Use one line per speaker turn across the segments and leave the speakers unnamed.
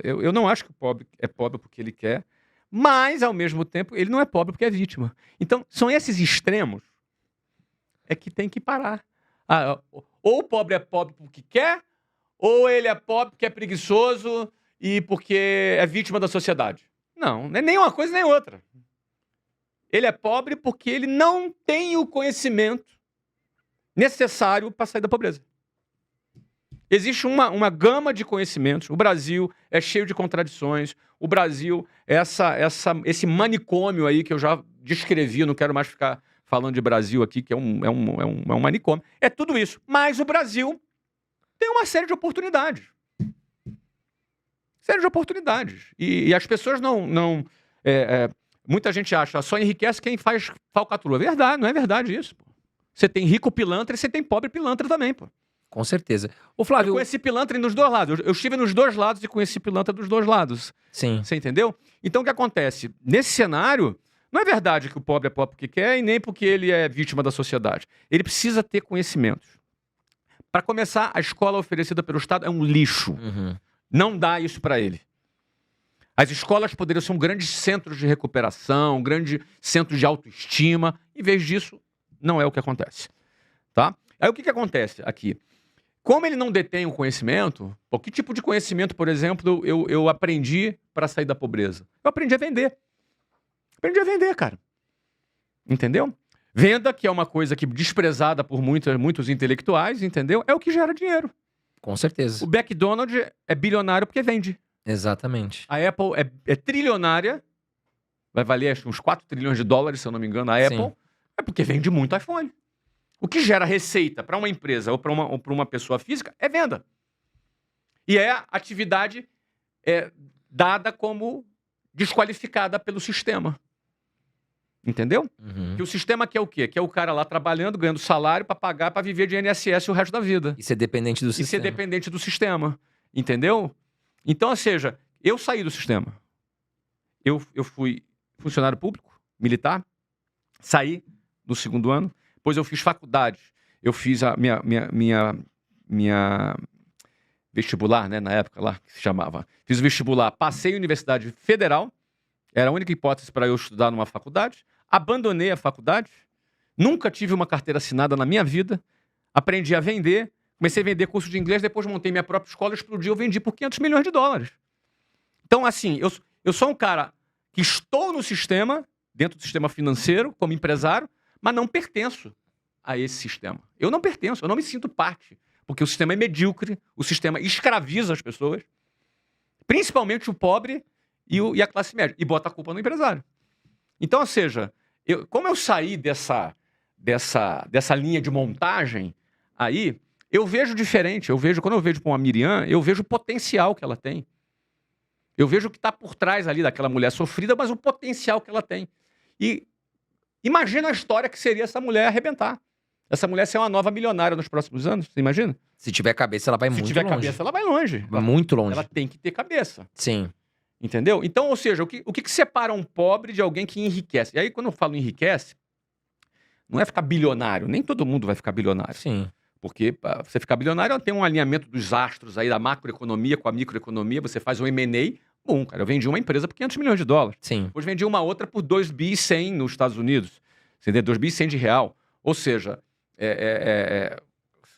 Eu não acho que o pobre é pobre porque ele quer, mas, ao mesmo tempo, ele não é pobre porque é vítima. Então, são esses extremos que tem que parar. Ou o pobre é pobre porque quer, ou ele é pobre porque é preguiçoso e porque é vítima da sociedade. Não é nem uma coisa nem outra. Ele é pobre porque ele não tem o conhecimento necessário para sair da pobreza. Existe uma gama de conhecimentos. O Brasil é cheio de contradições. O Brasil é esse manicômio aí que eu já descrevi, não quero mais ficar falando de Brasil aqui, que é um manicômio. É tudo isso. Mas o Brasil tem uma série de oportunidades. Série de oportunidades. E as pessoas não muita gente acha só enriquece quem faz falcatrua. É verdade, não é verdade isso. Pô. Você tem rico pilantra e você tem pobre pilantra também, pô.
Com certeza. Ô, Flávio...
Eu conheci pilantra nos dois lados. Eu estive nos dois lados e conheci pilantra dos dois lados.
Sim.
Você entendeu? Então, o que acontece? Nesse cenário, não é verdade que o pobre é pobre porque quer e nem porque ele é vítima da sociedade. Ele precisa ter conhecimentos. Para começar, a escola oferecida pelo Estado é um lixo.
Uhum.
Não dá isso para ele. As escolas poderiam ser um grande centro de recuperação, um grande centro de autoestima. Em vez disso, não é o que acontece. Tá? Aí o que acontece aqui? Como ele não detém o conhecimento, que tipo de conhecimento, por exemplo, eu aprendi para sair da pobreza? Eu aprendi a vender. Aprendi a vender, cara. Entendeu? Venda, que é uma coisa que desprezada por muitos intelectuais, entendeu? É o que gera dinheiro.
Com certeza.
O McDonald's é bilionário porque vende.
Exatamente.
A Apple é trilionária, vai valer acho, uns 4 trilhões de dólares, se eu não me engano, a Apple,
Sim.
é porque vende muito iPhone. O que gera receita para uma empresa ou para uma pessoa física é venda. E é atividade dada como desqualificada pelo sistema. Entendeu?
Uhum.
Que o sistema quer o quê? Quer o cara lá trabalhando, ganhando salário para pagar, para viver de INSS o resto da vida.
E ser dependente do
E ser
sistema.
dependente do sistema. Entendeu? Então, ou seja, eu saí do sistema. Eu fui funcionário público, militar, saí no segundo ano, depois eu fiz faculdade. Eu fiz a minha vestibular, né, na época lá, que se chamava. Fiz o vestibular, passei em Universidade Federal, era a única hipótese para eu estudar numa faculdade. Abandonei a faculdade, nunca tive uma carteira assinada na minha vida, aprendi a vender, comecei a vender curso de inglês, depois montei minha própria escola, explodi, eu vendi por 500 milhões de dólares. Então, assim, eu sou um cara que estou no sistema, dentro do sistema financeiro, como empresário, mas não pertenço a esse sistema. Eu não pertenço, eu não me sinto parte, porque o sistema é medíocre, o sistema escraviza as pessoas, principalmente o pobre e a classe média, e bota a culpa no empresário. Então, ou seja, como eu saí dessa linha de montagem, aí eu vejo diferente. Quando eu vejo com a Miriam, eu vejo o potencial que ela tem. Eu vejo o que está por trás ali daquela mulher sofrida, mas o potencial que ela tem. E imagina a história que seria essa mulher arrebentar. Essa mulher ser uma nova milionária nos próximos anos, você imagina?
Se tiver cabeça, ela vai muito longe.
Se tiver cabeça, ela vai longe.
Muito longe.
Ela tem que ter cabeça.
Sim.
Entendeu? Então, ou seja, o que separa um pobre de alguém que enriquece? E aí, quando eu falo enriquece, não é ficar bilionário. Nem todo mundo vai ficar bilionário.
Sim.
Porque pra você ficar bilionário, tem um alinhamento dos astros aí da macroeconomia com a microeconomia. Você faz um M&A. Bom, cara, eu vendi uma empresa por 500 milhões de dólares.
Sim.
Depois vendi uma outra por 2 bi 100 nos Estados Unidos. Você entendeu? 2 bi 100 de real. Ou seja,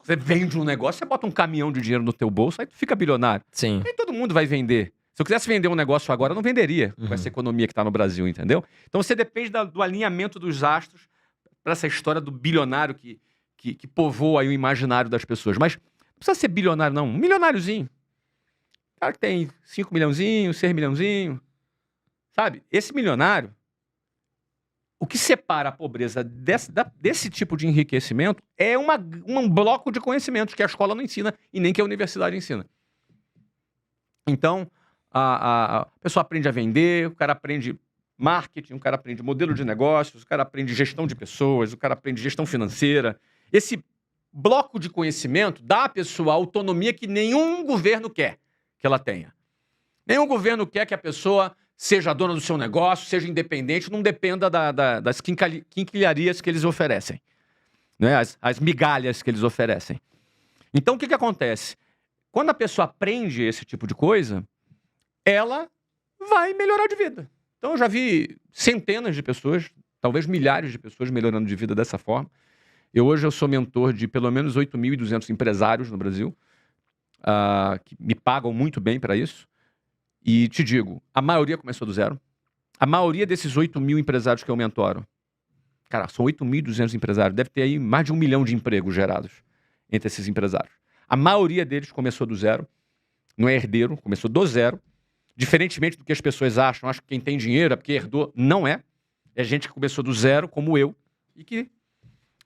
você vende um negócio, você bota um caminhão de dinheiro no teu bolso, aí tu fica bilionário.
Sim.
Nem todo mundo vai vender. Se eu quisesse vender um negócio agora, eu não venderia com essa economia que está no Brasil, entendeu? Então você depende do alinhamento dos astros para essa história do bilionário que povoa aí o imaginário das pessoas. Mas não precisa ser bilionário, não. Um milionáriozinho. Cara que tem 5 milhãozinhos, 6 milhãozinhos. Sabe? Esse milionário, o que separa a pobreza desse tipo de enriquecimento é um bloco de conhecimentos que a escola não ensina e nem que a universidade ensina. Então, a pessoa aprende a vender, o cara aprende marketing, o cara aprende modelo de negócios, o cara aprende gestão de pessoas, o cara aprende gestão financeira. Esse bloco de conhecimento dá à pessoa a autonomia que nenhum governo quer que ela tenha. Nenhum governo quer que a pessoa seja dona do seu negócio, seja independente, não dependa das quinquilharias que eles oferecem, né? As migalhas que eles oferecem. Então, o que acontece? Quando a pessoa aprende esse tipo de coisa, ela vai melhorar de vida. Então eu já vi centenas de pessoas, talvez milhares de pessoas melhorando de vida dessa forma. Hoje eu sou mentor de pelo menos 8.200 empresários no Brasil, que me pagam muito bem para isso. E te digo, a maioria começou do zero. A maioria desses 8.000 empresários que eu mentoro, cara, são 8.200 empresários, deve ter aí mais de 1 milhão de empregos gerados entre esses empresários. A maioria deles começou do zero, não é herdeiro, começou do zero. Diferentemente do que as pessoas acham que quem tem dinheiro é porque herdou, não é. É gente que começou do zero, como eu, e que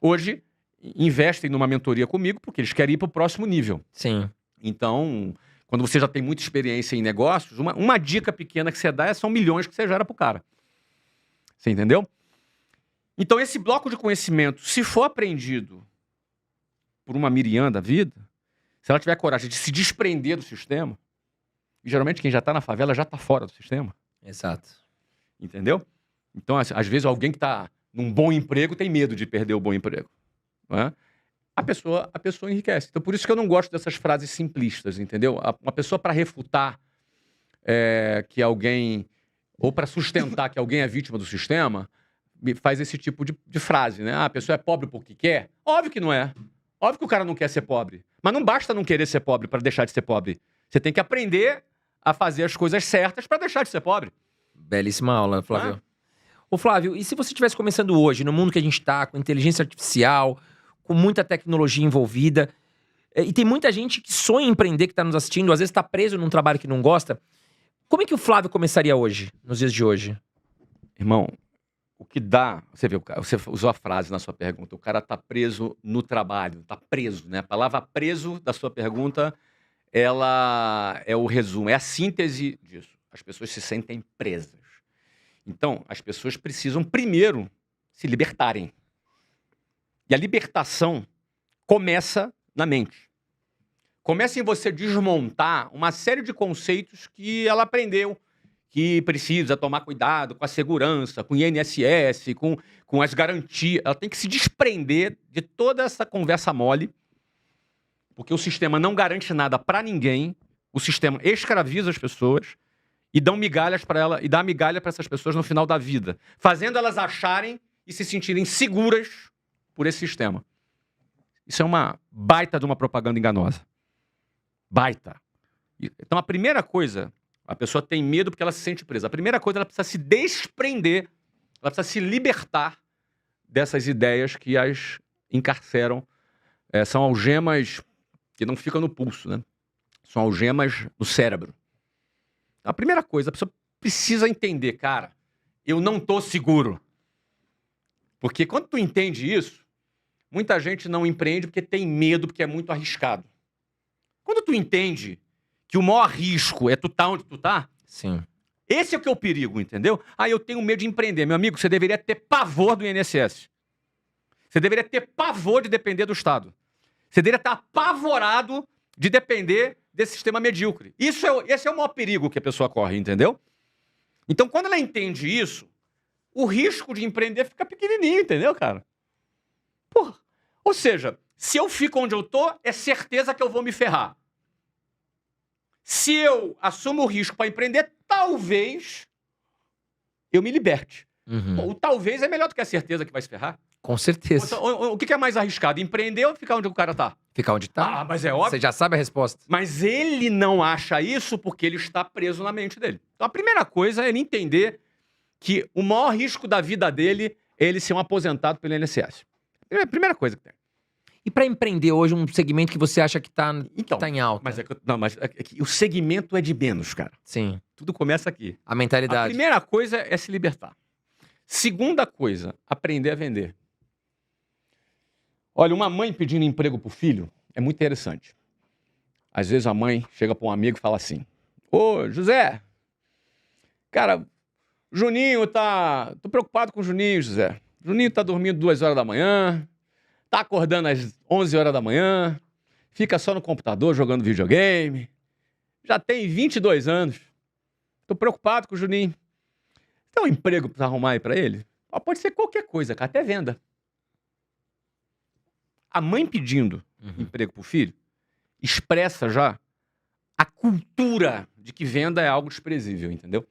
hoje investem numa mentoria comigo porque eles querem ir para o próximo nível.
Sim.
Então, quando você já tem muita experiência em negócios, uma dica pequena que você dá são milhões que você gera para o cara. Você entendeu? Então, esse bloco de conhecimento, se for aprendido por uma Miriam da vida, se ela tiver coragem de se desprender do sistema, e geralmente quem já está na favela já está fora do sistema.
Exato.
Entendeu? Então, às vezes, alguém que está num bom emprego tem medo de perder o bom emprego. Não é? A pessoa enriquece. Então, por isso que eu não gosto dessas frases simplistas, entendeu? Uma pessoa para refutar que alguém, ou para sustentar que alguém é vítima do sistema, faz esse tipo de frase, né? A pessoa é pobre porque quer? Óbvio que não é. Óbvio que o cara não quer ser pobre. Mas não basta não querer ser pobre para deixar de ser pobre. Você tem que aprender a fazer as coisas certas para deixar de ser pobre.
Belíssima aula, Flávio. Ô, Flávio, e se você estivesse começando hoje, no mundo que a gente está, com inteligência artificial, com muita tecnologia envolvida, e tem muita gente que sonha em empreender, que está nos assistindo, às vezes está preso num trabalho que não gosta, como é que o Flávio começaria hoje, nos dias de hoje?
Irmão, o que dá... Você usou a frase na sua pergunta, o cara está preso no trabalho, está preso, né? A palavra preso da sua pergunta, ela é o resumo, é a síntese disso. As pessoas se sentem presas. Então, as pessoas precisam primeiro se libertarem. E a libertação começa na mente. Começa em você desmontar uma série de conceitos que ela aprendeu, que precisa tomar cuidado com a segurança, com o INSS, com as garantias. Ela tem que se desprender de toda essa conversa mole, porque o sistema não garante nada para ninguém, o sistema escraviza as pessoas e dá migalhas para ela, e dá migalha para essas pessoas no final da vida, fazendo elas acharem e se sentirem seguras por esse sistema. Isso é uma baita de uma propaganda enganosa. Baita. Então a primeira coisa, a pessoa tem medo porque ela se sente presa. A primeira coisa, ela precisa se desprender, ela precisa se libertar dessas ideias que as encarceram. São algemas que não ficam no pulso, né? São algemas no cérebro. A primeira coisa, a pessoa precisa entender, cara, eu não tô seguro. Porque quando tu entende isso, muita gente não empreende porque tem medo, porque é muito arriscado. Quando tu entende que o maior risco é tu tá onde tu tá,
sim,
esse é o que é o perigo, entendeu? Eu tenho medo de empreender. Meu amigo, você deveria ter pavor do INSS. Você deveria ter pavor de depender do Estado. Você deveria estar apavorado de depender desse sistema medíocre. Esse é o maior perigo que a pessoa corre, entendeu? Então, quando ela entende isso, o risco de empreender fica pequenininho, entendeu, cara? Porra. Ou seja, se eu fico onde eu tô, é certeza que eu vou me ferrar. Se eu assumo o risco para empreender, talvez eu me liberte.
Uhum.
O talvez é melhor do que a certeza que vai se ferrar.
Com certeza.
O que é mais arriscado? Empreender ou ficar onde o cara tá?
Ficar onde tá?
Mas é óbvio.
Você já sabe a resposta.
Mas ele não acha isso porque ele está preso na mente dele. Então a primeira coisa é ele entender que o maior risco da vida dele é ele ser um aposentado pelo INSS. É a primeira coisa que tem.
E para empreender hoje, um segmento que você acha que tá em alta?
Mas o segmento é de menos, cara.
Sim.
Tudo começa aqui.
A mentalidade.
A primeira coisa é se libertar. Segunda coisa, aprender a vender. Olha, uma mãe pedindo emprego pro filho é muito interessante. Às vezes a mãe chega para um amigo e fala assim: Ô, José, cara, Juninho tá... Tô preocupado com o Juninho, José. Juninho tá dormindo 2 horas da manhã, tá acordando às 11 horas da manhã, fica só no computador jogando videogame, já tem 22 anos. Tô preocupado com o Juninho. Tem um emprego pra arrumar aí pra ele? Pode ser qualquer coisa, cara, até venda. A mãe pedindo emprego pro filho expressa já a cultura de que venda é algo desprezível, entendeu?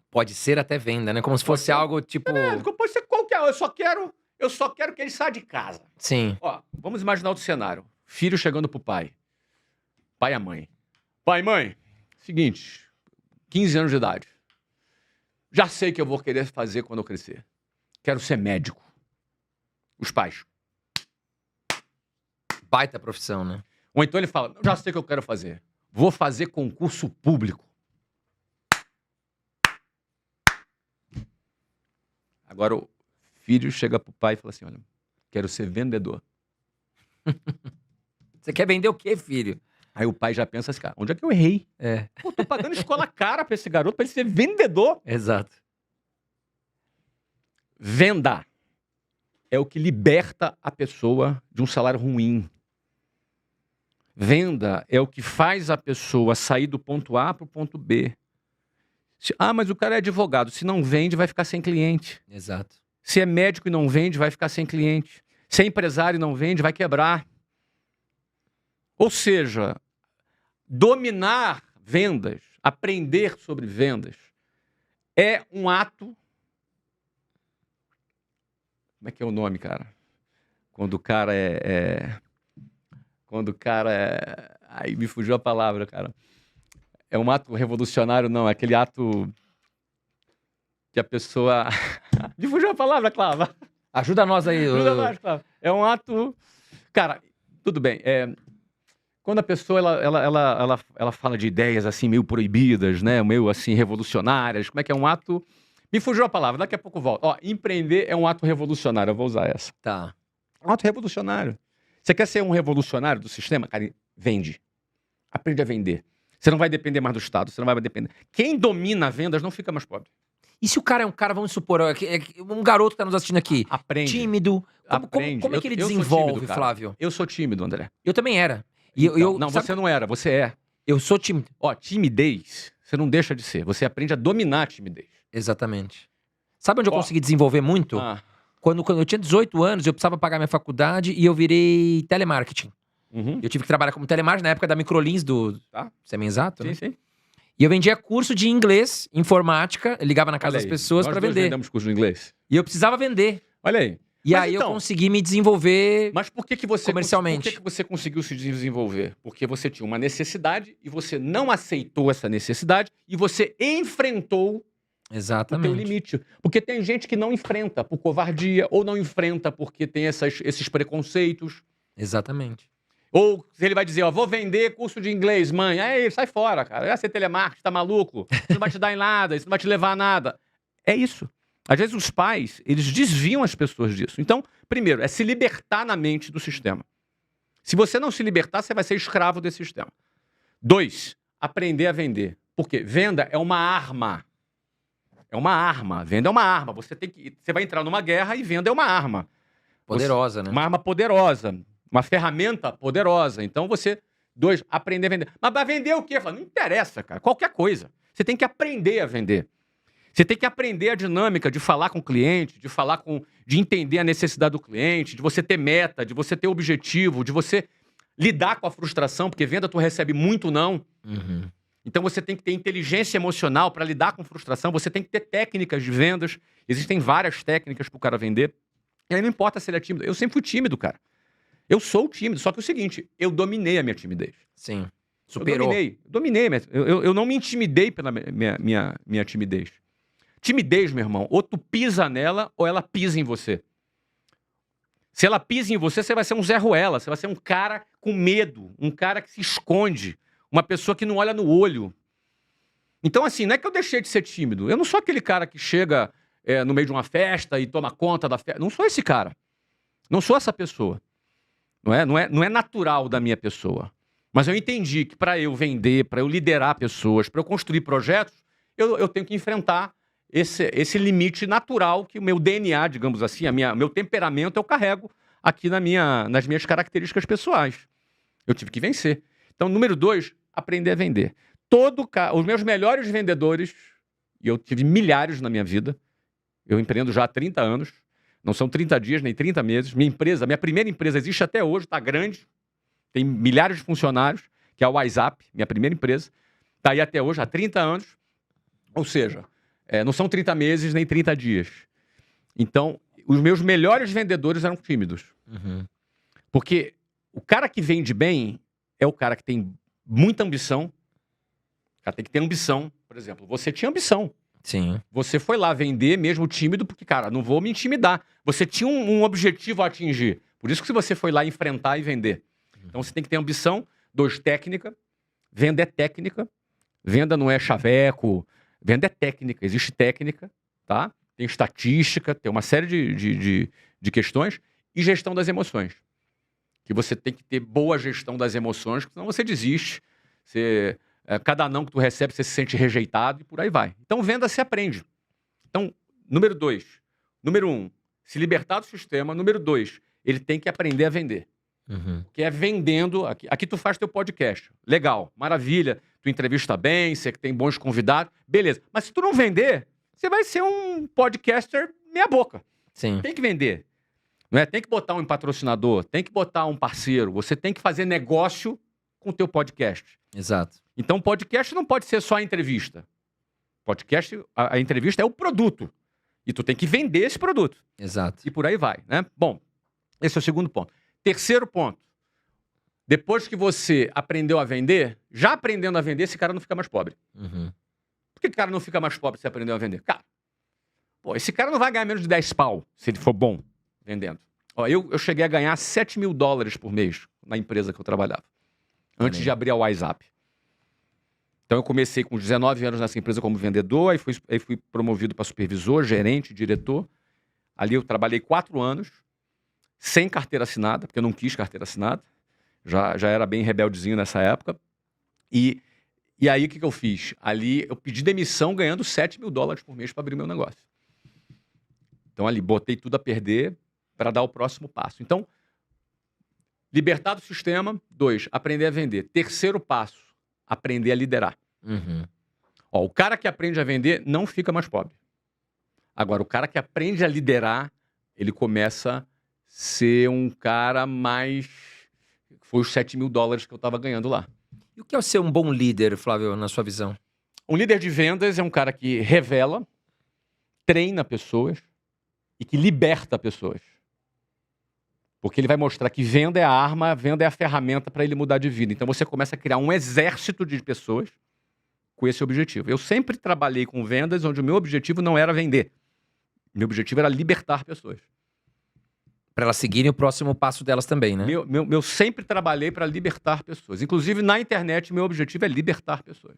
Pode ser até venda, né? Como se fosse
ser.
algo tipo...
Pode ser qualquer. Eu só quero que ele saia de casa.
Sim.
Ó, vamos imaginar outro cenário. Filho chegando pro pai. Pai e a mãe. Pai e mãe, seguinte, 15 anos de idade. Já sei o que eu vou querer fazer quando eu crescer. Quero ser médico. Os pais.
Baita profissão, né?
Ou então ele fala, já sei o que eu quero fazer. Vou fazer concurso público. Agora o filho chega pro pai e fala assim, olha, quero ser vendedor.
Você quer vender o quê, filho?
Aí o pai já pensa assim, cara, onde é que eu errei? Pô, tô pagando escola cara pra esse garoto, pra ele ser vendedor.
Exato.
Venda é o que liberta a pessoa de um salário ruim. Venda é o que faz a pessoa sair do ponto A para o ponto B. Mas o cara é advogado. Se não vende, vai ficar sem cliente.
Exato.
Se é médico e não vende, vai ficar sem cliente. Se é empresário e não vende, vai quebrar. Ou seja, dominar vendas, aprender sobre vendas, é um ato... Como é que é o nome, cara? Quando o cara Quando o cara é... Aí me fugiu a palavra, cara. É um ato revolucionário, não. É aquele ato que a pessoa... Me fugiu a palavra, Clava.
Ajuda nós aí.
Ajuda nós, Clava. É um ato... Cara, tudo bem. Quando a pessoa ela fala de ideias assim meio proibidas, né? Meio assim revolucionárias. Como é que é um ato... Me fugiu a palavra, daqui a pouco eu volto. Ó, empreender é um ato revolucionário, eu vou usar essa.
Tá.
Um ato revolucionário. Você quer ser um revolucionário do sistema? Cara, vende. Aprende a vender. Você não vai depender mais do Estado, você não vai depender. Quem domina vendas não fica mais pobre.
E se o cara é um cara, vamos supor, um garoto que tá nos assistindo aqui,
Aprende.
tímido, como é que ele desenvolve,
tímido,
Flávio?
Eu sou tímido, André.
Eu também era.
Não, você não era, você é.
Eu sou tímido.
Ó, timidez, você não deixa de ser. Você aprende a dominar a timidez.
Exatamente. Sabe onde eu consegui desenvolver muito? Quando eu tinha 18 anos, eu precisava pagar minha faculdade e eu virei telemarketing.
Uhum.
Eu tive que trabalhar como telemarketing na época da Microlins do Semi-Exato, né?
Sim.
E eu vendia curso de inglês, informática, eu ligava na casa das pessoas pra vender.
Nós vendemos curso de inglês.
E eu precisava vender.
Olha aí.
E aí eu consegui me desenvolver
Mas por que você
comercialmente.
Por que você conseguiu se desenvolver? Porque você tinha uma necessidade e você não aceitou essa necessidade e você enfrentou
exatamente
o teu limite. Porque tem gente que não enfrenta por covardia ou não enfrenta porque tem esses preconceitos.
Exatamente.
Ou ele vai dizer, ó, vou vender curso de inglês, mãe. Aí, sai fora, cara. Vai ser telemarketing, tá maluco? Isso não vai te dar em nada, isso não vai te levar a nada. É isso. Às vezes os pais, eles desviam as pessoas disso. Então, primeiro, é se libertar na mente do sistema. Se você não se libertar, você vai ser escravo desse sistema. 2, aprender a vender. Por quê? Venda é uma arma. É uma arma. Venda é uma arma. Você vai entrar numa guerra e venda é uma arma.
Poderosa, né?
Uma arma poderosa. Uma ferramenta poderosa. Então você... 2, aprender a vender. Mas vai vender o quê? Não interessa, cara. Qualquer coisa. Você tem que aprender a vender. Você tem que aprender a dinâmica de falar com o cliente, de entender a necessidade do cliente, de você ter meta, de você ter objetivo, de você lidar com a frustração, porque venda tu recebe muito não.
Uhum.
Então você tem que ter inteligência emocional para lidar com frustração, você tem que ter técnicas de vendas. Existem várias técnicas para o cara vender. E aí não importa se ele é tímido. Eu sempre fui tímido, cara. Eu sou tímido, só que é o seguinte, eu dominei a minha timidez.
Sim. Superou.
Eu dominei. Eu não me intimidei pela minha timidez. Timidez, meu irmão, ou tu pisa nela ou ela pisa em você. Se ela pisa em você, você vai ser um Zé Ruela, você vai ser um cara com medo, um cara que se esconde, uma pessoa que não olha no olho. Então, assim, não é que eu deixei de ser tímido. Eu não sou aquele cara que chega no meio de uma festa e toma conta da festa. Não sou esse cara. Não sou essa pessoa. Não é natural da minha pessoa. Mas eu entendi que para eu vender, para eu liderar pessoas, para eu construir projetos, eu tenho que enfrentar esse limite natural que o meu DNA, digamos assim, meu temperamento eu carrego aqui nas minhas características pessoais. Eu tive que vencer. Então, número 2, aprender a vender. Os meus melhores vendedores, e eu tive milhares na minha vida, eu empreendo já há 30 anos, não são 30 dias nem 30 meses. Minha primeira empresa existe até hoje, está grande, tem milhares de funcionários. que é o WhatsApp, minha primeira empresa. Está aí até hoje, há 30 anos. Ou seja, não são 30 meses nem 30 dias. Então, os meus melhores vendedores eram tímidos.
Uhum.
Porque o cara que vende bem é o cara que tem muita ambição. O cara tem que ter ambição. Por exemplo, você tinha ambição.
Sim.
Você foi lá vender mesmo tímido, porque, cara, não vou me intimidar. Você tinha um objetivo a atingir. Por isso que você foi lá enfrentar e vender. Então você tem que ter ambição. 2, técnica. Venda é técnica. Venda não é chaveco. Venda é técnica. Existe técnica, tá? Tem estatística, tem uma série de questões. E gestão das emoções. Que você tem que ter boa gestão das emoções, senão você desiste. Cada não que tu recebe, você se sente rejeitado e por aí vai. Então, venda se aprende. Então, número 2. Número 1, se libertar do sistema. Número 2, ele tem que aprender a vender.
Uhum.
Que é vendendo. Aqui tu faz teu podcast. Legal, maravilha. Tu entrevista bem, você tem bons convidados. Beleza. Mas se tu não vender, você vai ser um podcaster meia boca.
Sim.
Tem que vender. Não é? Tem que botar um patrocinador, tem que botar um parceiro. Você tem que fazer negócio com o teu podcast.
Exato.
Então, podcast não pode ser só a entrevista. Podcast, a entrevista é o produto. E tu tem que vender esse produto.
Exato.
E por aí vai, né? Bom, esse é o segundo ponto. Terceiro ponto. Depois que você aprendeu a vender, já aprendendo a vender, esse cara não fica mais pobre.
Uhum.
Por que o cara não fica mais pobre se aprendeu a vender? Cara, esse cara não vai ganhar menos de 10 pau se ele for bom vendendo. Eu cheguei a ganhar $7.000 por mês na empresa que eu trabalhava. Antes de abrir a WhatsApp. Então eu comecei com 19 anos nessa empresa como vendedor, aí fui promovido para supervisor, gerente, diretor. Ali eu trabalhei 4 anos, sem carteira assinada, porque eu não quis carteira assinada. Já era bem rebeldezinho nessa época. E aí o que eu fiz? Ali eu pedi demissão ganhando $7.000 por mês para abrir meu negócio. Então ali botei tudo a perder para dar o próximo passo. Então, libertar do sistema. 2, aprender a vender. Terceiro passo, aprender a liderar.
Uhum.
O cara que aprende a vender não fica mais pobre. Agora, o cara que aprende a liderar, ele começa a ser um cara mais... Foi os $7.000 que eu estava ganhando lá.
E o que é ser um bom líder, Flávio, na sua visão?
Um líder de vendas é um cara que revela, treina pessoas e que liberta pessoas. Porque ele vai mostrar que venda é a arma, venda é a ferramenta para ele mudar de vida. Então você começa a criar um exército de pessoas com esse objetivo. Eu sempre trabalhei com vendas onde o meu objetivo não era vender. Meu objetivo era libertar pessoas.
Para elas seguirem o próximo passo delas também, né?
Eu sempre trabalhei para libertar pessoas. Inclusive, na internet, meu objetivo é libertar pessoas.